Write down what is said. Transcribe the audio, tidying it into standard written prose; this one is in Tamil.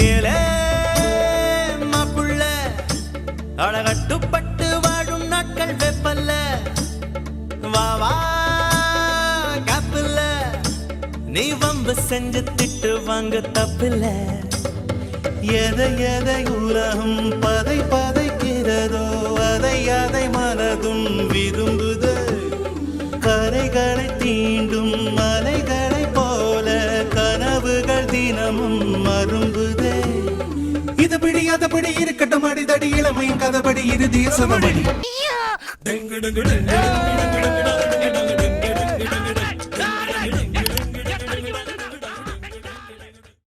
ஏலே மாப்புள்ள அழகட்டுப்பட்டு வாழும் நாட்கள் வெப்பல்ல வா வா காப்பில்ல நீ வம்பு செஞ்சு திட்டு வாங்க தப்பில்ல எதை எதை உலகம் பதை பதைக்கிறதோ அதை அதை மனதும் விரும்புது கரைகளை தீண்டும் மலைகளை போல கனவுகள் தினமும் மரும்புதே இதுபடி அதபடி இருக்கட்டும் அடிதடி இளமையும் கதபடி இறுதிய சமபடி